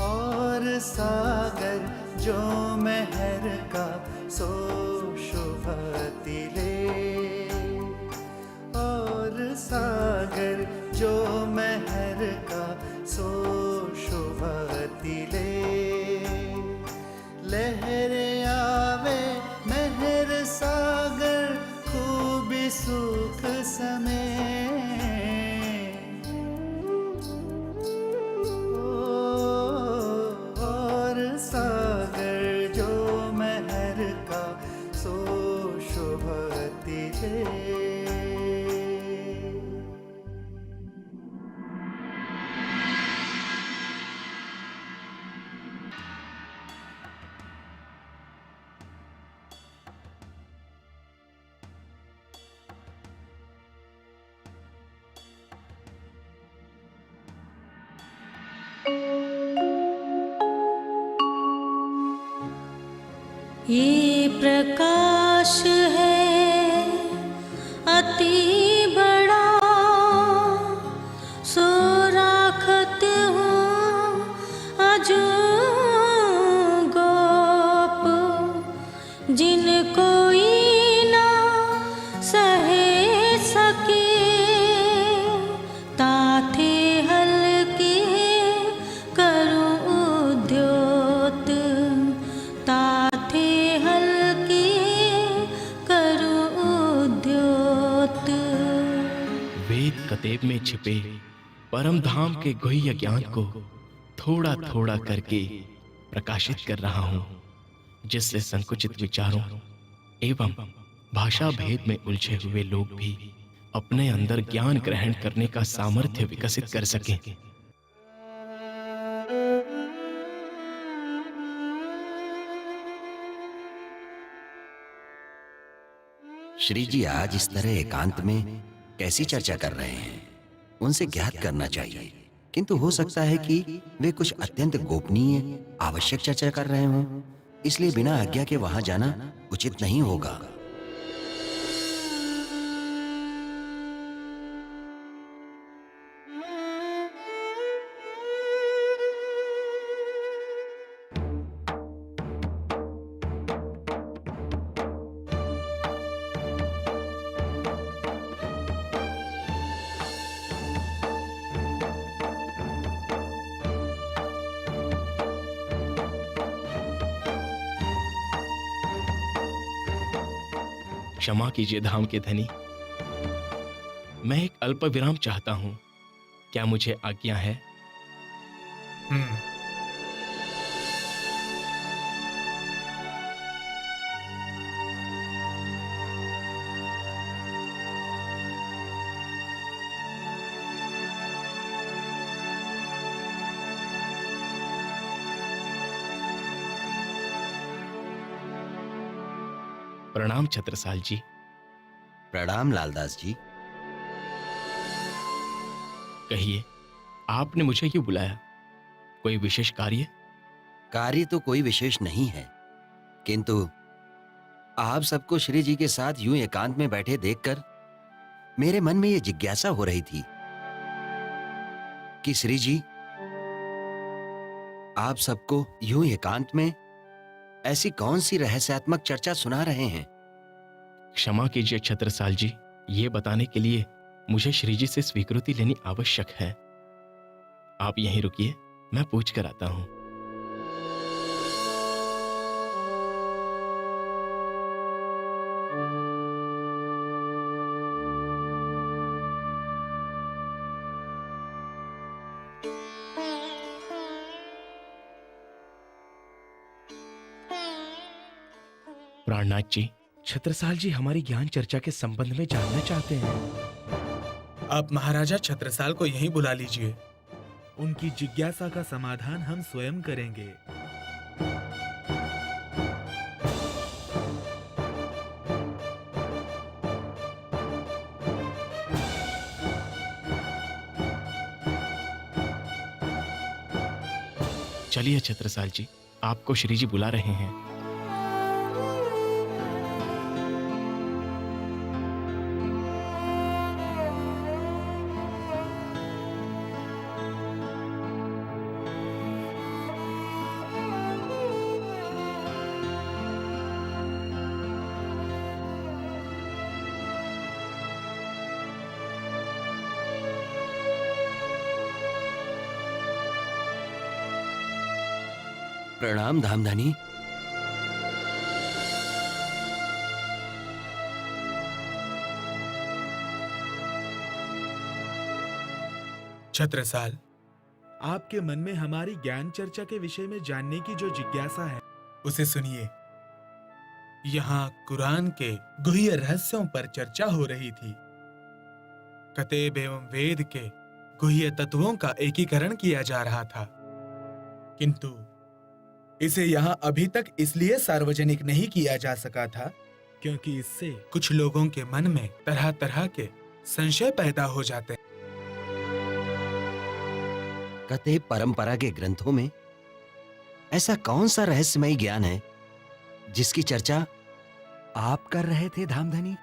और सागर जो मेहर का सो शुभति ले, और सागर जो मेहर का सो शुभति ले। लहर आवे मेहर सागर खूब सुख समय, सागर जो मेहर का सो शुभति ले। ये प्रकाश है अति बड़ा, सो राखत हूँ अजू गोप, जिन कोई ना सहे सके, ताथे हल्के करूँ उद्योत, ताथे हल्के करूँ उद्योत। वेद कतेब में छिपे परम धाम के गुह्य ज्ञान को थोड़ा थोड़ा करके प्रकाशित कर रहा हूं, जिससे संकुचित विचारों एवं भाषा भेद में उलझे हुए लोग भी अपने अंदर ज्ञान ग्रहण करने का सामर्थ्य विकसित कर सकें। श्री जी आज इस तरह एकांत में कैसी चर्चा कर रहे हैं, उनसे ज्ञात करना चाहिए, किंतु हो सकता है कि वे कुछ अत्यंत गोपनीय आवश्यक चर्चा कर रहे हों, इसलिए बिना आज्ञा के वहां जाना उचित नहीं होगा। क्षमा कीजिए धाम के धनी, मैं एक अल्प विराम चाहता हूं, क्या मुझे आज्ञा है? प्रणाम छत्रसाल जी। प्रणाम लालदास जी। कहिए, आपने मुझे क्यों बुलाया? कोई विशेष कार्य? कार्य तो कोई विशेष नहीं है, किंतु आप सबको श्री जी के साथ यूं एकांत में बैठे देखकर मेरे मन में यह जिज्ञासा हो रही थी कि श्री जी आप सबको यूं एकांत में ऐसी कौन सी रहस्यात्मक चर्चा सुना रहे हैं? क्षमा कीजिए छत्रसाल जी, ये बताने के लिए मुझे श्री जी से स्वीकृति लेनी आवश्यक है। आप यहीं रुकिए, मैं पूछ कर आता हूं। प्राणनाथ जी, छत्रसाल जी हमारी ज्ञान चर्चा के संबंध में जानना चाहते हैं। आप महाराजा छत्रसाल को यहीं बुला लीजिए। उनकी जिज्ञासा का समाधान हम स्वयं करेंगे। चलिए छत्रसाल जी, आपको श्री जी बुला रहे हैं। प्रणाम धामधनी। छत्रसाल, आपके मन में हमारी ज्ञान चर्चा के विषय में जानने की जो जिज्ञासा है, उसे सुनिए। यहाँ कुरान के गुह्य रहस्यों पर चर्चा हो रही थी। कतेब एवं वेद के गुह्य तत्वों का एकीकरण किया जा रहा था, किंतु इसे यहाँ अभी तक इसलिए सार्वजनिक नहीं किया जा सका था क्योंकि इससे कुछ लोगों के मन में तरह तरह के संशय पैदा हो जाते हैं। कतेब परंपरा के ग्रंथों में ऐसा कौन सा रहस्यमय ज्ञान है जिसकी चर्चा आप कर रहे थे धामधनी?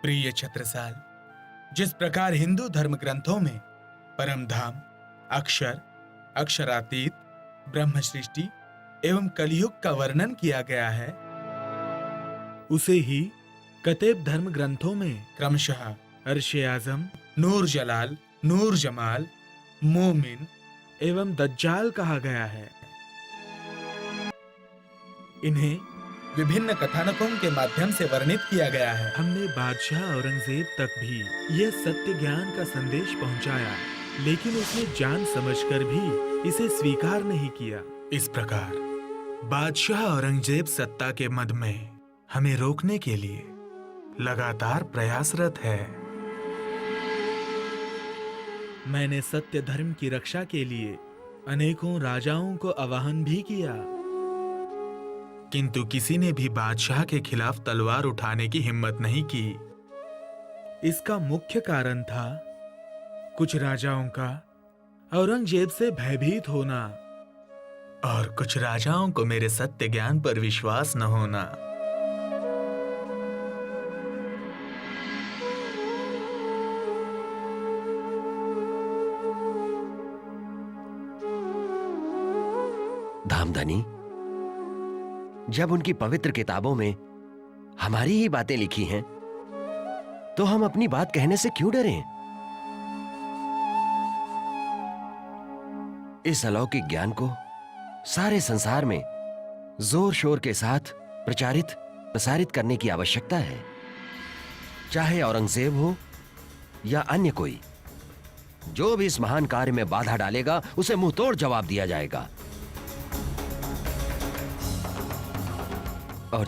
प्रिय छत्रसाल, जिस प्रकार हिंदू धर्म ग्रंथों में परम धाम, अक्षर, अक्षरातीत, ब्रह्म सृष्टि एवं कलयुग का वर्णन किया गया है, उसे ही कतेब धर्म ग्रंथों में क्रमशः अर्शे आजम नूर जलाल, नूर जमाल, मोमिन एवं दज्जाल कहा गया है। इन्हें विभिन्न कथानकों के माध्यम से वर्णित किया गया है। हमने बादशाह औरंगजेब तक भी यह सत्य ज्ञान का संदेश पहुंचाया, लेकिन उसने जान समझकर भी इसे स्वीकार नहीं किया। इस प्रकार बादशाह औरंगजेब सत्ता के मद में हमें रोकने के लिए लगातार प्रयासरत है। मैंने सत्य धर्म की रक्षा के लिए अनेकों राजाओं को आवाहन भी किया, किंतु किसी ने भी बादशाह के खिलाफ तलवार उठाने की हिम्मत नहीं की। इसका मुख्य कारण था कुछ राजाओं का औरंगजेब से भयभीत होना और कुछ राजाओं को मेरे सत्य ज्ञान पर विश्वास न होना। धामधनी, जब उनकी पवित्र किताबों में हमारी ही बातें लिखी हैं, तो हम अपनी बात कहने से क्यों डरें? इस अलौकिक ज्ञान को सारे संसार में जोर शोर के साथ प्रसारित करने की आवश्यकता है। चाहे औरंगजेब हो या अन्य कोई, जो भी इस महान कार्य में बाधा डालेगा उसे मुंहतोड़ जवाब दिया जाएगा। और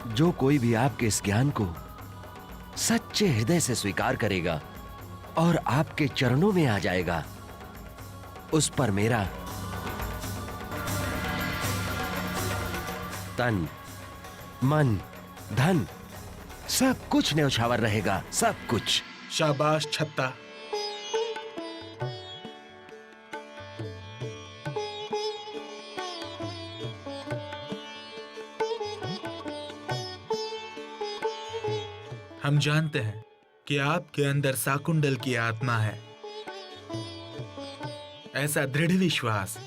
जो कोई भी आपके इस ज्ञान को सच्चे हृदय से स्वीकार करेगा और आपके चरणों में आ जाएगा, उस पर मेरा तन, मन, धन सब कुछ न्यौछावर रहेगा, सब कुछ। शाबाश छत्ता। हम जानते हैं कि आपके अंदर साकुंडल की आत्मा है। ऐसा दृढ़ विश्वास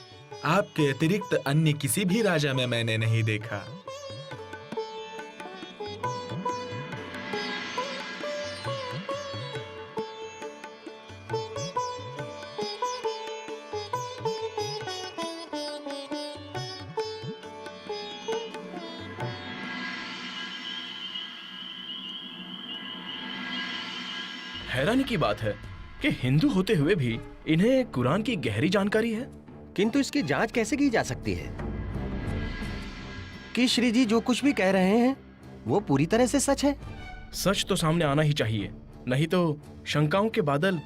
आपके अतिरिक्त अन्य किसी भी राजा में मैंने नहीं देखा। हैरानी की बात है कि हिंदू होते हुए भी इन्हें कुरान की गहरी जानकारी है। किंतु इसकी जांच कैसे की जा सकती है कि श्री जी जो कुछ भी कह रहे हैं वो पूरी तरह से सच है? सच तो सामने आना ही चाहिए, नहीं तो शंकाओं के बादल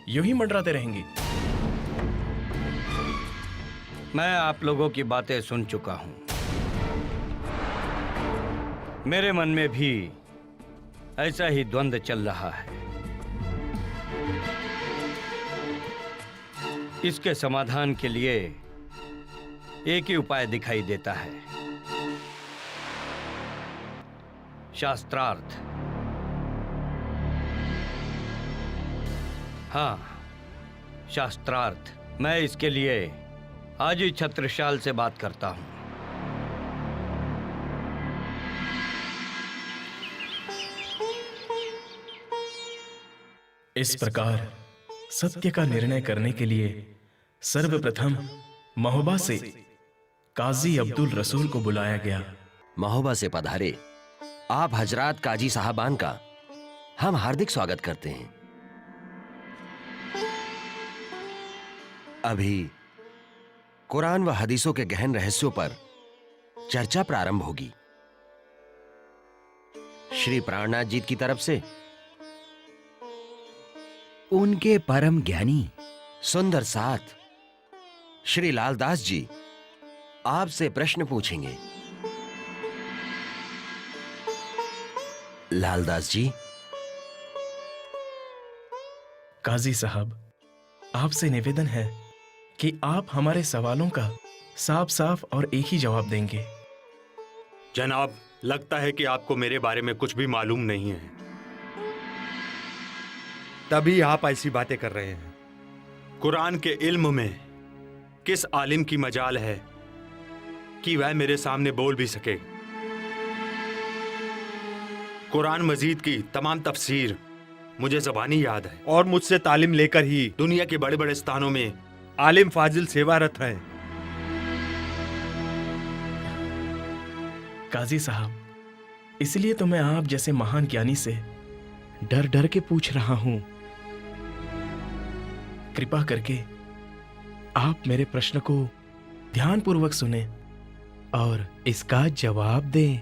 यूं ही मंडराते रहेंगे। मैं आप लोगों की बातें सुन चुका हूं। मेरे मन में भी ऐसा ही द्वंद्व चल रहा है। इसके समाधान के लिए एक ही उपाय दिखाई देता है, शास्त्रार्थ। हाँ, शास्त्रार्थ। मैं इसके लिए आज ही छत्रसाल से बात करता हूं। इस प्रकार सत्य का निर्णय करने के लिए सर्वप्रथम महोबा से काजी अब्दुल रसूल को बुलाया गया। महोबा से पधारे आप हजरात काजी साहबान का हम हार्दिक स्वागत करते हैं। अभी कुरान व हदीसों के गहन रहस्यों पर चर्चा प्रारंभ होगी। श्री प्राणनाथ जी की तरफ से उनके परम ज्ञानी सुंदर साथ श्री लालदास जी आपसे प्रश्न पूछेंगे। लालदास जी। काजी साहब, आपसे निवेदन है कि आप हमारे सवालों का साफ साफ और एक ही जवाब देंगे। जनाब, लगता है कि आपको मेरे बारे में कुछ भी मालूम नहीं है, तभी आप ऐसी बातें कर रहे हैं। कुरान के इल्म में किस आलिम की मजाल है कि वह मेरे सामने बोल भी सके। कुरान मजीद की तमाम तफसीर मुझे ज़बानी याद है और मुझसे तालीम लेकर ही दुनिया के बड़े बड़े स्थानों में आलिम फाजिल सेवारत हैं। काजी साहब, इसलिए तो मैं आप जैसे महान ज्ञानी से डर डर के पूछ रहा हूं। कृपा करके आप मेरे प्रश्न को ध्यानपूर्वक सुने और इसका जवाब दें।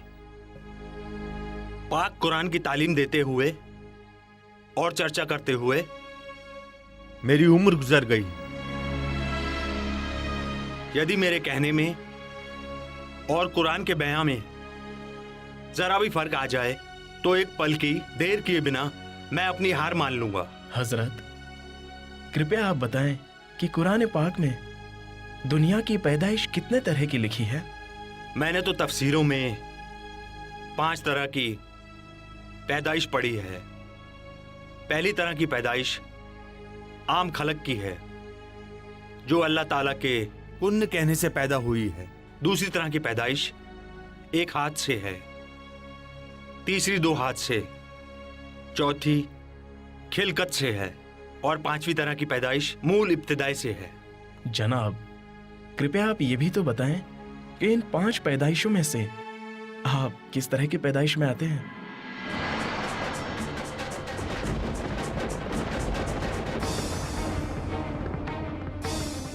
पाक कुरान की तालीम देते हुए और चर्चा करते हुए मेरी उम्र गुजर गई। यदि मेरे कहने में और कुरान के बयान में जरा भी फर्क आ जाए तो एक पल की देर किए बिना मैं अपनी हार मान लूंगा। हजरत, कृपया आप बताएं कि कुरान पाक में दुनिया की पैदाइश कितने तरह की लिखी है? मैंने तो तफसीरों में 5 तरह की पैदाइश पढ़ी है। पहली तरह की पैदाइश आम खलक की है, जो अल्लाह ताला के पुण्य कहने से पैदा हुई है। दूसरी तरह की पैदाइश एक हाथ से है, तीसरी 2 हाथ से, चौथी खिलकत से है और 5वीं तरह की पैदाइश मूल इब्तिदाई से है। जनाब, कृपया आप ये भी तो बताएं कि इन 5 पैदाइशों में से आप किस तरह की पैदाइश में आते हैं?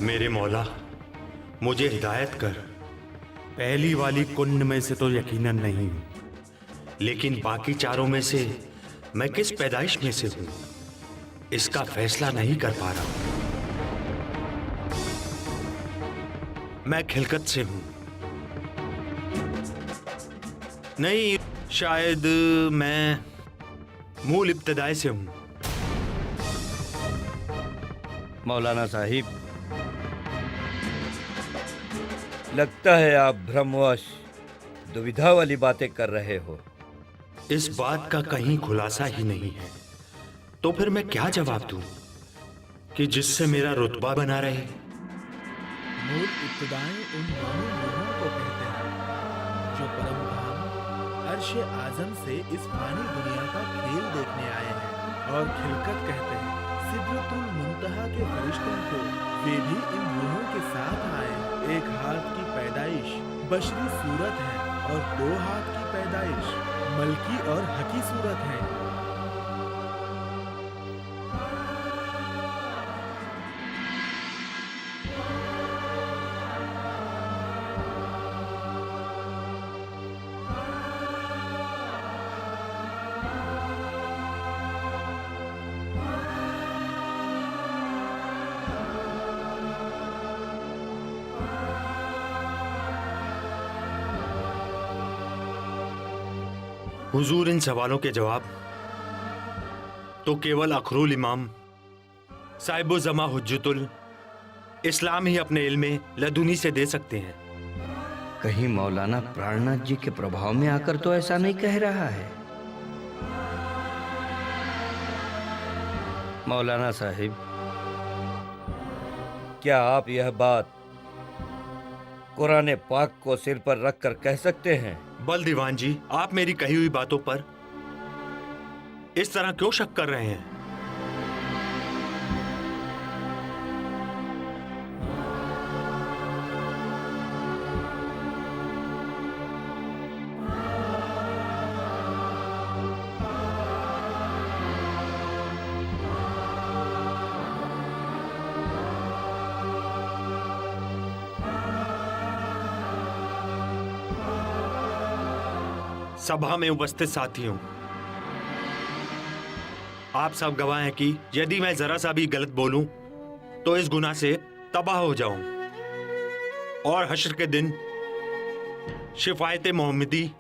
मेरे मौला, मुझे हिदायत कर। पहली वाली कुन्न में से तो यकीनन नहीं, लेकिन बाकी चारों में से मैं किस पैदाइश में से हूं इसका फैसला नहीं कर पा रहा। मैं खिलकत से हूं, नहीं, शायद मैं मूल इब्तिदाई से हूं। मौलाना साहिब, लगता है आप भ्रमवश दुविधा वाली बातें कर रहे हो। इस बात का कहीं खुलासा ही नहीं है, तो फिर मैं क्या जवाब दूं कि जिससे मेरा रुतबा बना रहे? मूल इब्तिदाएं उन दोनों नूहों को कहते हैं जो परम धाम अर्श आजम से इस फानी दुनिया का खेल देखने आए हैं, और खिलकत कहते हैं सिदरतुल मुंतहा के फरिश्तों को। वे भी इन नूहों के साथ आए। एक हाथ की पैदाइश बशरी सूरत है और 2 हाथ की पैदाइश मलकी और हकी सूरत है। हुजूर, इन सवालों के जवाब तो केवल अखरुल इमाम साहिबुल जमा हुज्जतुल इस्लाम ही अपने इल्म लदुनी से दे सकते हैं। कहीं मौलाना प्राणनाथ जी के प्रभाव में आकर तो ऐसा नहीं कह रहा है। मौलाना साहिब, क्या आप यह बात कुरान पाक को सिर पर रखकर कह सकते हैं? बल दीवान जी, आप मेरी कही हुई बातों पर इस तरह क्यों शक कर रहे हैं? सभा में उपस्थित साथियों, आप सब गवाह हैं कि यदि मैं जरा सा भी गलत बोलूं तो इस गुनाह से तबाह हो जाऊं और हश्र के दिन शिफायत मोहम्मदी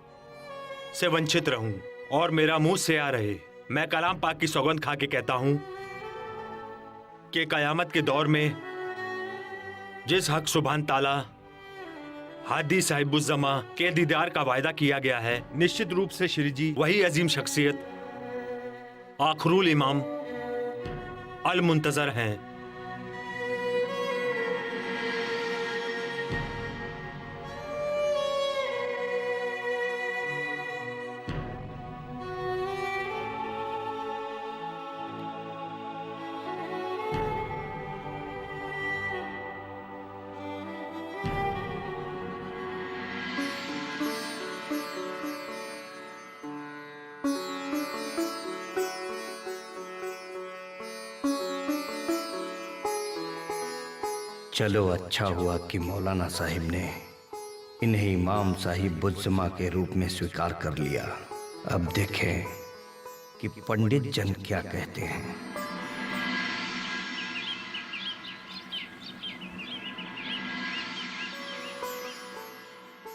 से वंचित रहूं और मेरा मुंह से आ रहे। मैं कलाम पाक की सौगंध खा के कहता हूं कि कयामत के दौर में जिस हक सुभान ताला हादी साहिबुज़्ज़मा के दीदार का वायदा किया गया है, निश्चित रूप से श्री जी वही अजीम शख्सियत आखरुल इमाम अल मुंतजर हैं। चलो, अच्छा हुआ कि मौलाना साहिब ने इन्हें इमाम साहिब बुज़्ज़मा के रूप में स्वीकार कर लिया। अब देखें कि पंडित जन क्या कहते हैं।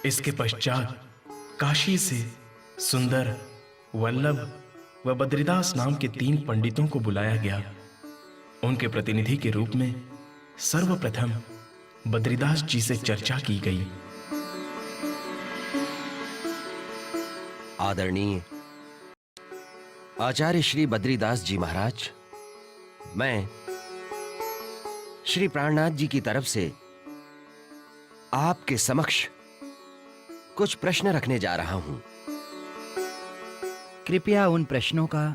इसके पश्चात काशी से सुंदर, वल्लभ व बद्रीदास नाम के 3 पंडितों को बुलाया गया। उनके प्रतिनिधि के रूप में सर्वप्रथम बद्रीदास जी से चर्चा की गई। आदरणीय आचार्य श्री बद्रीदास जी महाराज, मैं श्री प्राणनाथ जी की तरफ से आपके समक्ष कुछ प्रश्न रखने जा रहा हूं। कृपया उन प्रश्नों का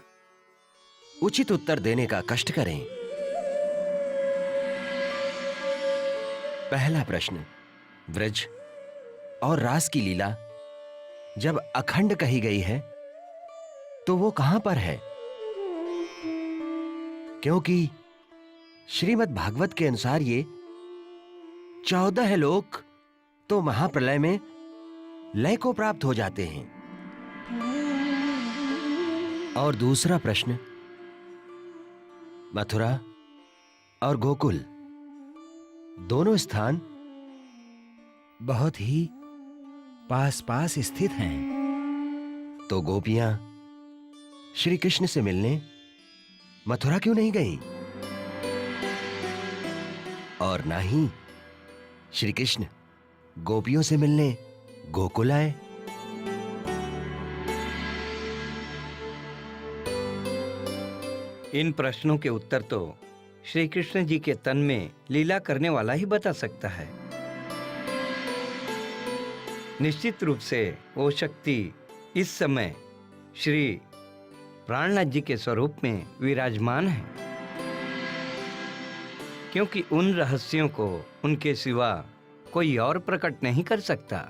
उचित उत्तर देने का कष्ट करें। पहला प्रश्न, व्रज और रास की लीला जब अखंड कही गई है तो वो कहां पर है? क्योंकि श्रीमद् भागवत के अनुसार ये 14 लोक तो महाप्रलय में लय को प्राप्त हो जाते हैं। और दूसरा प्रश्न, मथुरा और गोकुल दोनों स्थान बहुत ही पास पास स्थित हैं। तो गोपियां श्री कृष्ण से मिलने मथुरा क्यों नहीं गईं? और ना ही श्री कृष्ण गोपियों से मिलने गोकुल आए। इन प्रश्नों के उत्तर तो श्री कृष्ण जी के तन में लीला करने वाला ही बता सकता है। निश्चित रूप से वो शक्ति इस समय श्री प्राणनाथ जी के स्वरूप में विराजमान है, क्योंकि उन रहस्यों को उनके सिवा कोई और प्रकट नहीं कर सकता।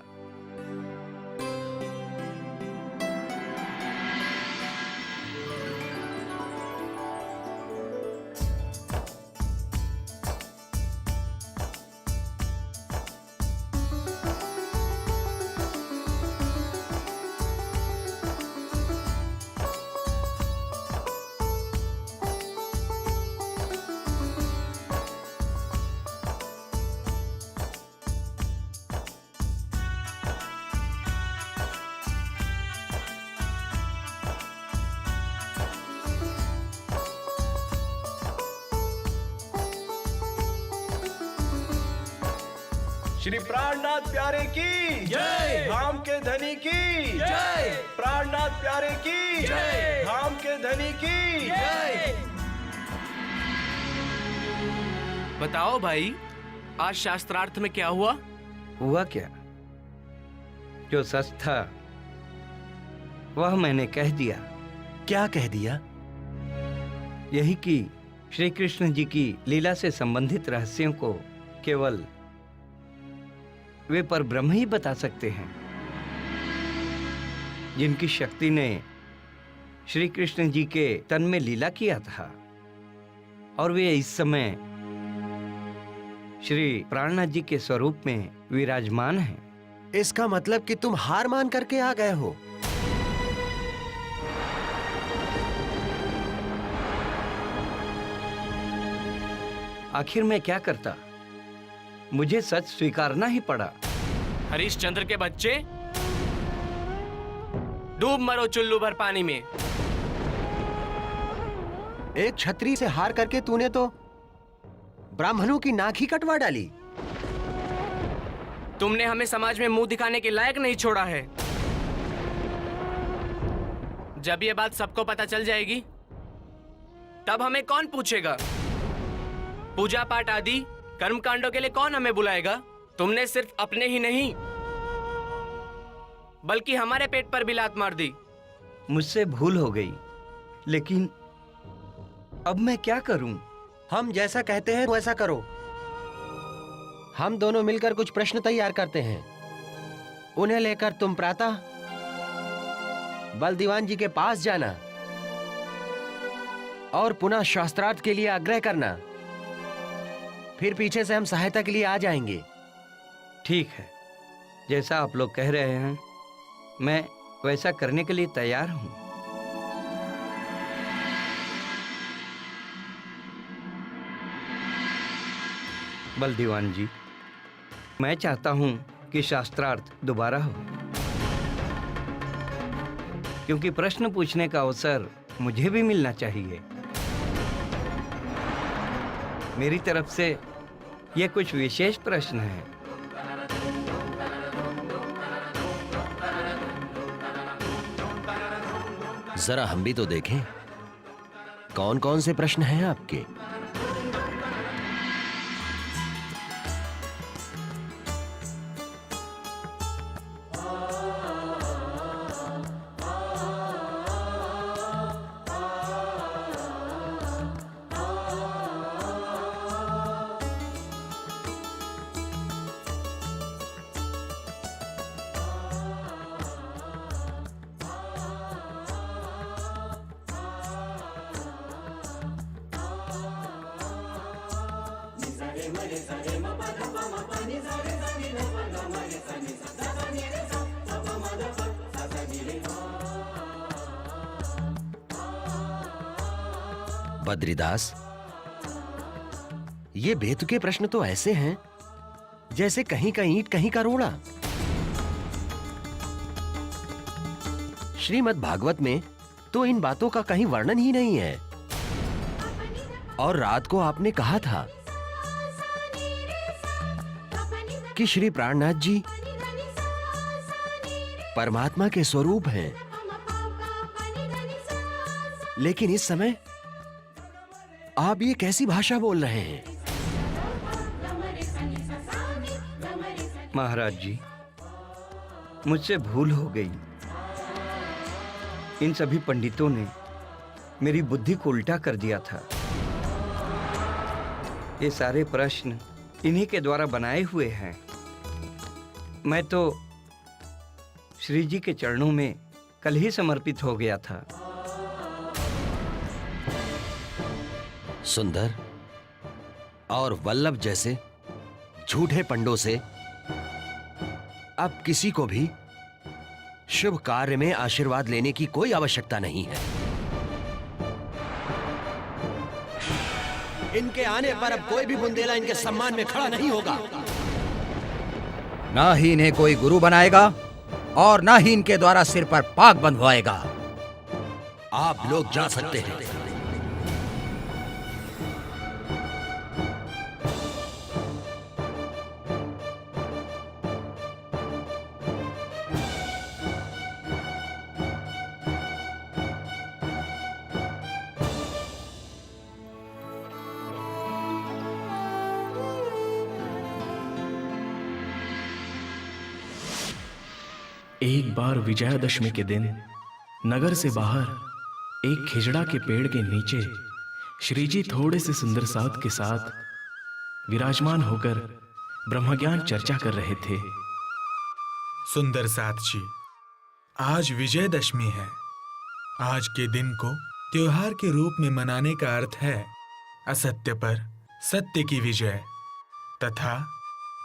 श्री प्राणनाथ प्यारे की जय, धाम के धनी की जय, प्राणनाथ प्यारे की जय, धाम के धनी की जय। बताओ भाई, आज शास्त्रार्थ में क्या हुआ? हुआ क्या? जो सच था वह मैंने कह दिया। क्या कह दिया? यही कि श्री कृष्ण जी की लीला से संबंधित रहस्यों को केवल वे परब्रह्म ही बता सकते हैं, जिनकी शक्ति ने श्री कृष्ण जी के तन में लीला किया था, और वे इस समय श्री प्राणनाथ जी के स्वरूप में विराजमान हैं। इसका मतलब कि तुम हार मान करके आ गए हो। आखिर मैं क्या करता? मुझे सच स्वीकारना ही पड़ा। हरिश्चंद्र के बच्चे, डूब मरो चुल्लू भर पानी में। एक छतरी से हार करके तूने तो ब्राह्मणों की नाक ही कटवा डाली। तुमने हमें समाज में मुंह दिखाने के लायक नहीं छोड़ा है। जब ये बात सबको पता चल जाएगी, तब हमें कौन पूछेगा? पूजा पाठ आदि कर्म कांडों के लिए कौन हमें बुलाएगा? तुमने सिर्फ अपने ही नहीं, बल्कि हमारे पेट पर भी लात मार दी। मुझसे भूल हो गई, लेकिन अब मैं क्या करूं? हम जैसा कहते हैं वैसा करो। हम दोनों मिलकर कुछ प्रश्न तैयार करते हैं। उन्हें लेकर तुम प्रातः बल दीवान जी के पास जाना और पुनः शास्त्रार्थ के लिए आग्रह करना। फिर पीछे से हम सहायता के लिए आ जाएंगे। ठीक है, जैसा आप लोग कह रहे हैं, मैं वैसा करने के लिए तैयार हूं। बल दीवान जी, मैं चाहता हूं कि शास्त्रार्थ दोबारा हो, क्योंकि प्रश्न पूछने का अवसर मुझे भी मिलना चाहिए। मेरी तरफ से ये कुछ विशेष प्रश्न है। जरा हम भी तो देखें कौन कौन से प्रश्न हैं आपके। बद्रीदास, ये बेतुके प्रश्न तो ऐसे हैं जैसे कहीं का ईंट कहीं का रोड़ा। श्रीमद् भागवत में तो इन बातों का कहीं वर्णन ही नहीं है। और रात को आपने कहा था कि श्री प्राणनाथ जी परमात्मा के स्वरूप हैं, लेकिन इस समय आप ये कैसी भाषा बोल रहे हैं? महाराज जी, मुझसे भूल हो गई। इन सभी पंडितों ने मेरी बुद्धि को उल्टा कर दिया था। ये सारे प्रश्न इन्हीं के द्वारा बनाए हुए हैं। मैं तो श्री जी के चरणों में कल ही समर्पित हो गया था। सुंदर और वल्लभ जैसे झूठे पंडों से अब किसी को भी शुभ कार्य में आशीर्वाद लेने की कोई आवश्यकता नहीं है। इनके आने पर अब कोई भी बुंदेला इनके सम्मान में खड़ा नहीं होगा। ना ही इन्हें कोई गुरु बनाएगा और ना ही इनके द्वारा सिर पर पाग बंधवाएगा। आप लोग जा सकते हैं। एक बार विजयादशमी के दिन नगर से बाहर एक खिजड़ा के पेड़ के नीचे श्रीजी थोड़े से सुंदर साथ के साथ विराजमान होकर ब्रह्मज्ञान चर्चा कर रहे थे। सुंदर साथ जी, आज विजयदशमी है। आज के दिन को त्योहार के रूप में मनाने का अर्थ है असत्य पर सत्य की विजय तथा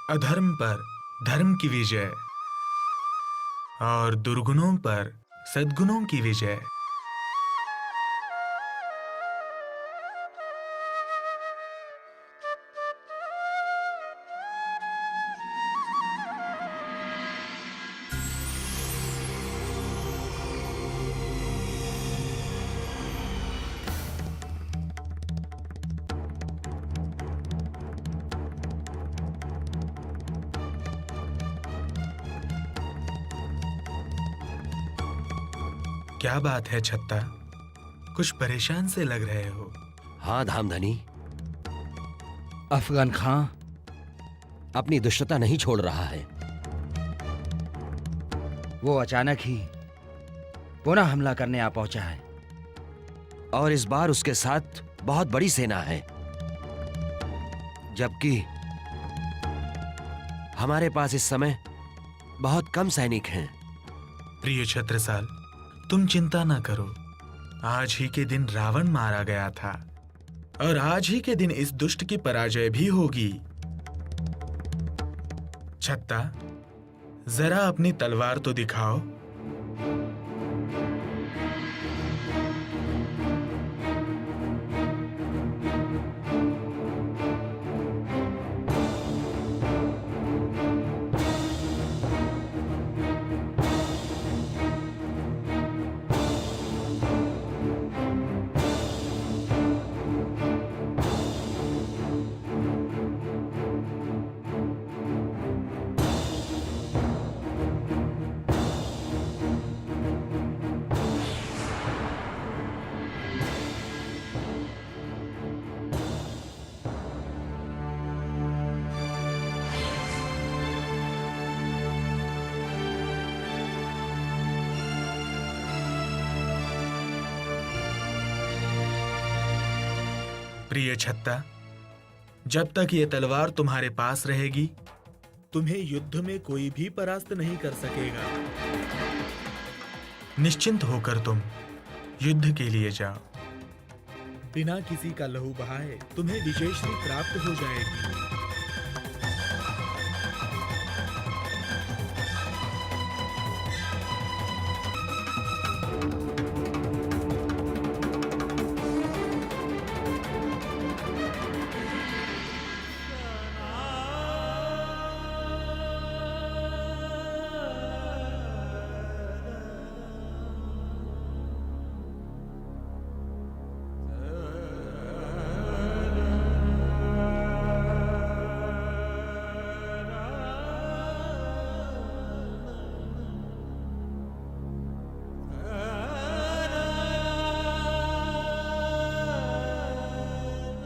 अधर्म पर धर्म की विजय और दुर्गुणों पर सद्गुणों की विजय। क्या बात है छत्ता, कुछ परेशान से लग रहे हो? हाँ धामधनी, अफगान खां अपनी दुष्टता नहीं छोड़ रहा है। वो अचानक ही पुनः हमला करने आ पहुंचा है और इस बार उसके साथ बहुत बड़ी सेना है, जबकि हमारे पास इस समय बहुत कम सैनिक हैं। प्रिय छत्रसाल, तुम चिंता ना करो। आज ही के दिन रावण मारा गया था और आज ही के दिन इस दुष्ट की पराजय भी होगी। छत्ता, जरा अपनी तलवार तो दिखाओ। प्रिय छत्ता, जब तक ये तलवार तुम्हारे पास रहेगी, तुम्हें युद्ध में कोई भी परास्त नहीं कर सकेगा। निश्चिंत होकर तुम युद्ध के लिए जाओ। बिना किसी का लहू बहाए तुम्हें विजयश्री प्राप्त हो जाएगी।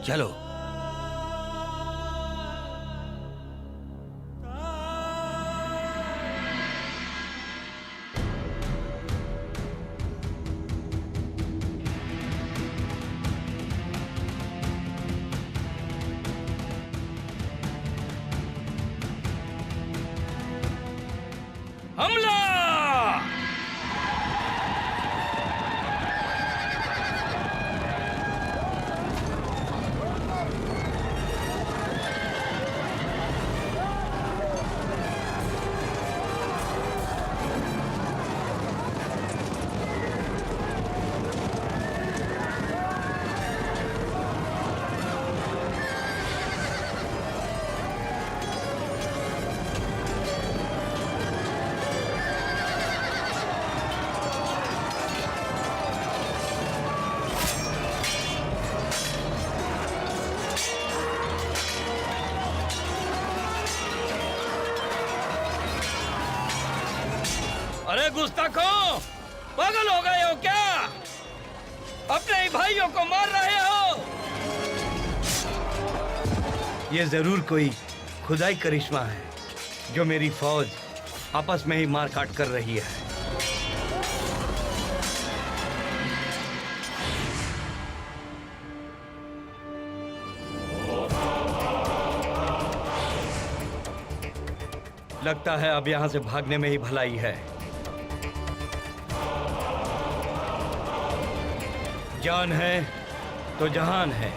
चलो। हमला! अरे गुस्ताखों, पागल हो गए हो क्या? अपने ही भाइयों को मार रहे हो। ये जरूर कोई खुदाई करिश्मा है जो मेरी फौज आपस में ही मार काट कर रही है। लगता है अब यहां से भागने में ही भलाई है। जान है तो जहान है।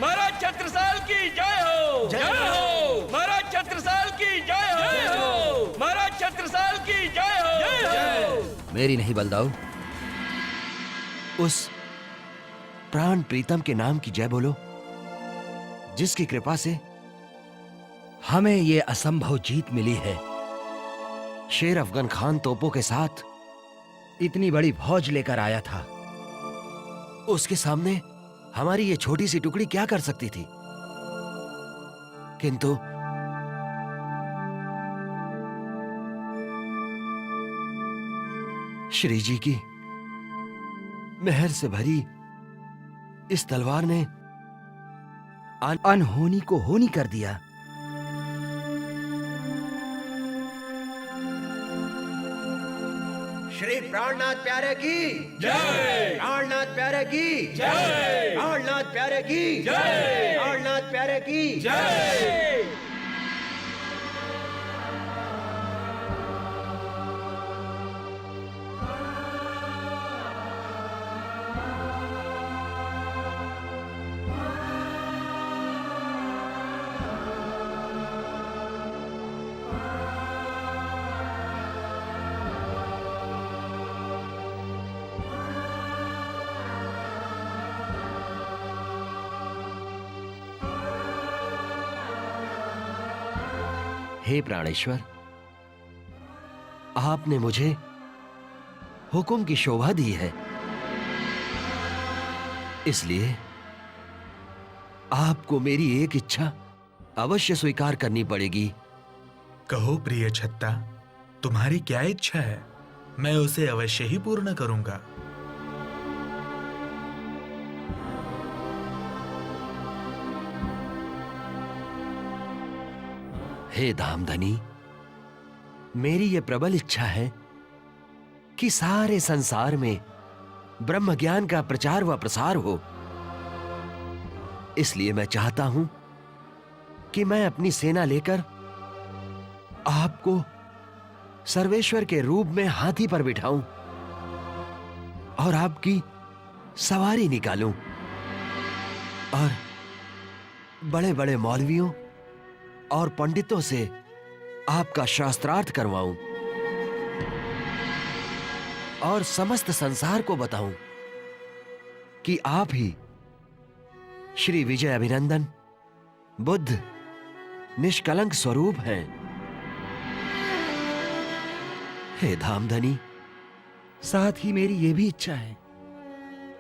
महाराज छत्रसाल की जय हो, जय हो। महाराज छत्रसाल की जय हो, जय हो। महाराज छत्रसाल की जय हो, जय हो। मेरी नहीं बलदाऊ, उस प्राण प्रीतम के नाम की जय बोलो, जिसकी कृपा से हमें ये असंभव जीत मिली है। शेर अफगान खान तोपों के साथ इतनी बड़ी फौज लेकर आया था, उसके सामने हमारी ये छोटी सी टुकड़ी क्या कर सकती थी? किंतु श्री जी की मेहर से भरी इस तलवार ने अनहोनी को होनी कर दिया। श्री प्राणनाथ प्यारे की जय, प्राणनाथ प्यारे की जय, प्राणनाथ प्यारे की जय, प्राणनाथ प्यारे की जय। हे प्राणेश्वर, आपने मुझे हुक्म की शोभा दी है, इसलिए आपको मेरी एक इच्छा अवश्य स्वीकार करनी पड़ेगी। कहो प्रिय छत्ता, तुम्हारी क्या इच्छा है? मैं उसे अवश्य ही पूर्ण करूंगा। हे धामधनी, मेरी यह प्रबल इच्छा है कि सारे संसार में ब्रह्म ज्ञान का प्रचार व प्रसार हो। इसलिए मैं चाहता हूं कि मैं अपनी सेना लेकर आपको सर्वेश्वर के रूप में हाथी पर बिठाऊं और आपकी सवारी निकालूं और बड़े बड़े मौलवियों और पंडितों से आपका शास्त्रार्थ करवाऊं और समस्त संसार को बताऊं कि आप ही श्री विजय अभिनंदन बुद्ध निष्कलंक स्वरूप हैं। हे धामधनी, साथ ही मेरी यह भी इच्छा है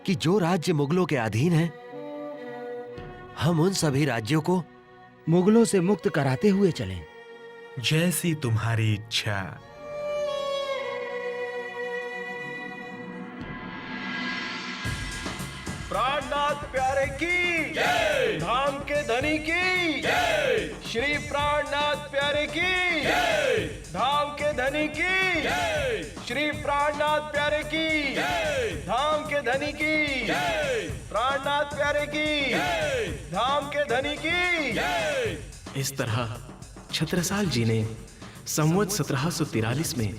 कि जो राज्य मुगलों के अधीन है, हम उन सभी राज्यों को मुगलों से मुक्त कराते हुए चलें। जैसी तुम्हारी इच्छा। प्राणनाथ प्यारे की जय, धाम के धनी की जय, श्री प्राणनाथ प्यारे की जय, धाम के धनी की जय, श्री प्राणनाथ प्यारे की जय, धाम के धनी की जय, प्राणनाथ प्यारे की जय, धाम के धनी की जय। इस तरह छत्रसाल जी ने संवत 1743 में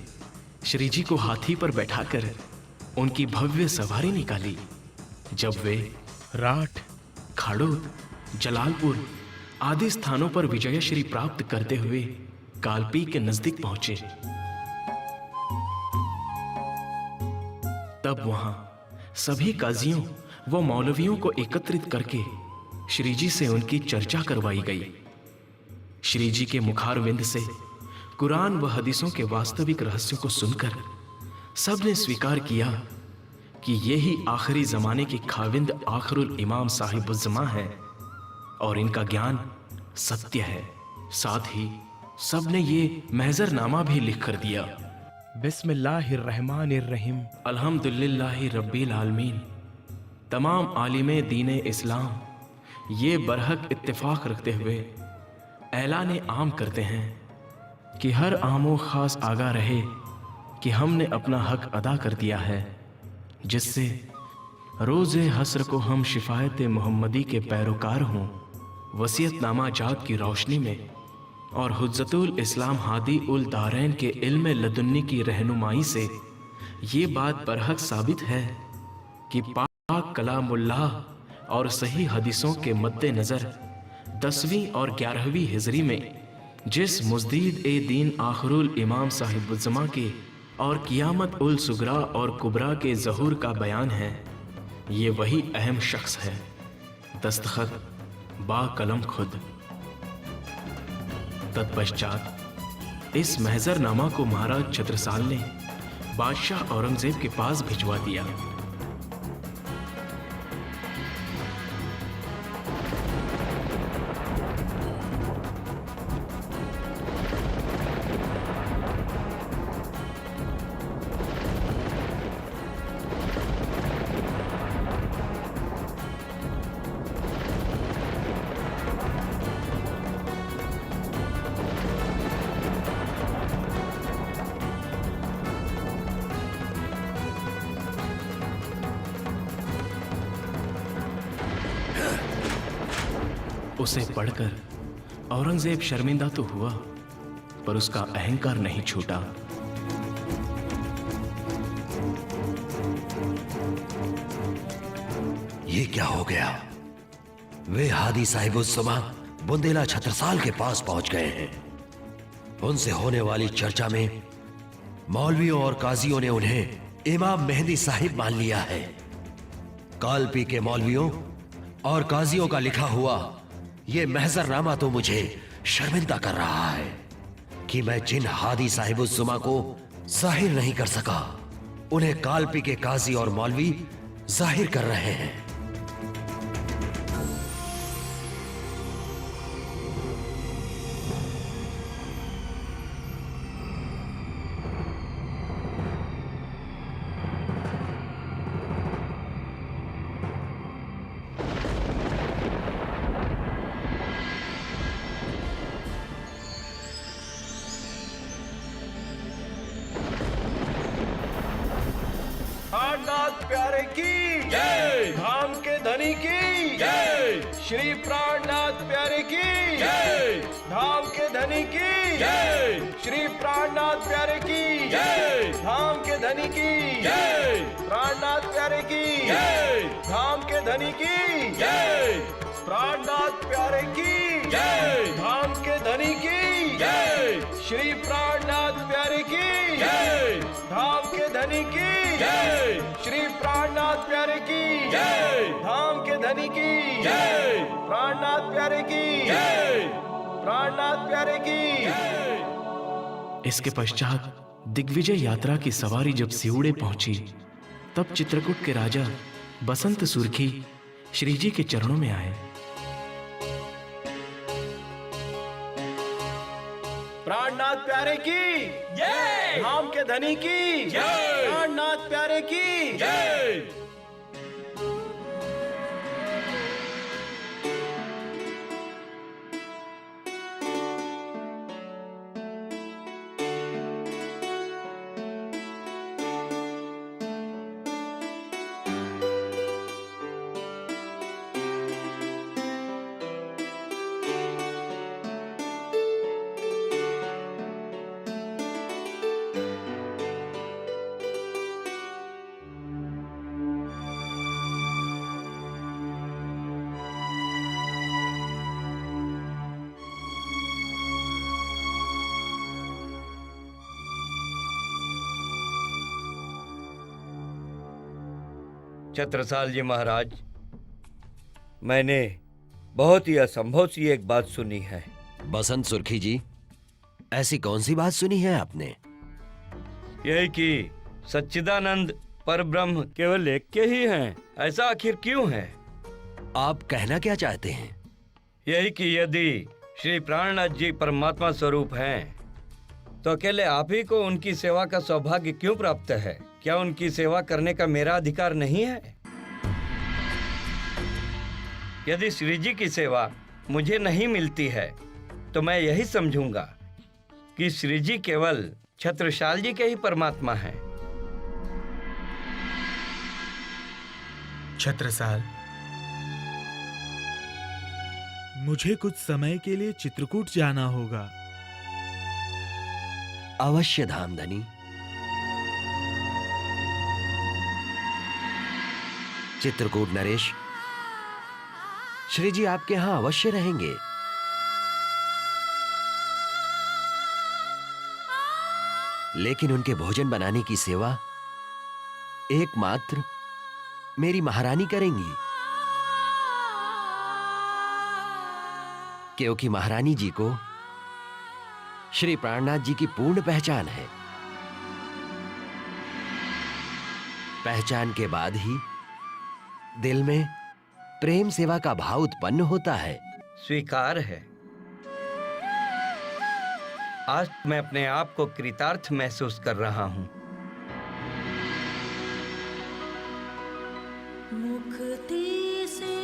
श्री जी को हाथी पर बैठाकर उनकी भव्य सवारी निकाली। जब वे राठ, खाड़ोद, जलालपुर आदि स्थानों पर विजयश्री प्राप्त करते हुए कालपी के नजदीक पहुंचे, तब वहां सभी काजियों व मौलवियों को एकत्रित करके श्री जी से उनकी चर्चा करवाई गई। श्री जी के मुखारविंद से कुरान व हदीसों के वास्तविक रहस्यों को सुनकर सबने स्वीकार किया कि ये ही आखिरी जमाने के खाविंद आखिरुल इमाम साहिबुज़्ज़मा है और इनका ज्ञान सत्य है। साथ ही सबने ये महजरनामा भी लिख कर दिया। बिस्मिल्लाहिर्रहमानिर्रहीम, अल्हम्दुलिल्लाहि रब्बिल आलमीन। तमाम आलिमे दीन इस्लाम ये बरहक इत्तेफाक रखते हुए ऐलान आम करते हैं कि हर आमो खास आगा रहे कि हमने अपना हक अदा कर दिया है, जिससे रोज़े हस्र को हम शिफायत मोहम्मदी के पैरोकार हों। वसीयतनामा जात की रोशनी में और हुज्जतुल इस्लाम हादी उल दारैन के इल्म लदुन्नी की रहनुमाई से ये बात बरहक साबित है कि पाक कलामुल्लाह और सही हदीसों के मद्देनज़र 10वीं और 11वीं हिजरी में जिस मुजदीद ए दीन आखिरुल इमाम साहिबुज़्ज़मा के और कियामत उल सुगरा और कुबरा के ज़हूर का बयान है, ये वही अहम शख्स है। दस्तखत बा कलम खुद। तत्पश्चात इस महजरनामा को महाराज छत्रसाल ने बादशाह औरंगजेब के पास भिजवा दिया। उसे पढ़कर औरंगजेब शर्मिंदा तो हुआ, पर उसका अहंकार नहीं छूटा। ये क्या हो गया? वे हादी साहिबुस्समा बुंदेला छत्रसाल के पास पहुंच गए हैं। उनसे होने वाली चर्चा में मौलवियों और काजियों ने उन्हें इमाम मेहंदी साहिब मान लिया है। कालपी के मौलवियों और काजियों का लिखा हुआ यह महजरनामा तो मुझे शर्मिंदा कर रहा है कि मैं जिन हादी साहिबुस्समा को जाहिर नहीं कर सका, उन्हें कालपी के काजी और मौलवी जाहिर कर रहे हैं। प्राणनाथ प्यारे की जय, धाम के धनी की जय, श्री प्राणनाथ प्यारे की जय, धाम के धनी की जय, श्री प्राणनाथ प्यारे की जय, धाम के धनी की जय, प्राणनाथ प्यारे की जय, धाम के धनी की जय, प्राणनाथ प्यारे की जय, धाम के धनी की जय, श्री प्राणनाथ प्यारे की जय, धाम के धनी की जय, श्री प्राणनाथ प्यारे की जय, धाम के धनी की जय, प्राणनाथ प्यारे की जय, प्राणनाथ प्यारे की जय। इसके पश्चात दिग्विजय यात्रा की सवारी जब सिउड़े पहुंची, तब चित्रकूट के राजा बसंत सुर्खी श्रीजी के चरणों में आए। प्राणनाथ प्यारे की जय, धाम के धनी की जय, प्राणनाथ प्यारे की जय। छत्रसाल जी महाराज, मैंने बहुत ही असंभव सी एक बात सुनी है। बसंत सुर्खी जी, ऐसी कौन सी बात सुनी है आपने? यही कि सच्चिदानंद परब्रह्म केवल एक के ही हैं। ऐसा आखिर क्यों है? आप कहना क्या चाहते हैं? यही कि यदि श्री प्राणनाथ जी परमात्मा स्वरूप हैं, तो अकेले आप ही को उनकी सेवा का सौभाग्य क्यों प्राप्त है? क्या उनकी सेवा करने का मेरा अधिकार नहीं है? यदि श्री जी की सेवा मुझे नहीं मिलती है, तो मैं यही समझूंगा कि श्री जी केवल छत्रसाल जी के ही परमात्मा हैं। छत्रसाल, मुझे कुछ समय के लिए चित्रकूट जाना होगा। अवश्य धामधनी। चित्रकूट नरेश, श्री जी आपके यहां अवश्य रहेंगे। लेकिन उनके भोजन बनाने की सेवा एकमात्र मेरी महारानी करेंगी, क्योंकि महारानी जी को श्री प्राणनाथ जी की पूर्ण पहचान है। पहचान के बाद ही दिल में प्रेम सेवा का भाव उत्पन्न होता है। स्वीकार है। आज मैं अपने आप को कृतार्थ महसूस कर रहा हूं। मुक्ति से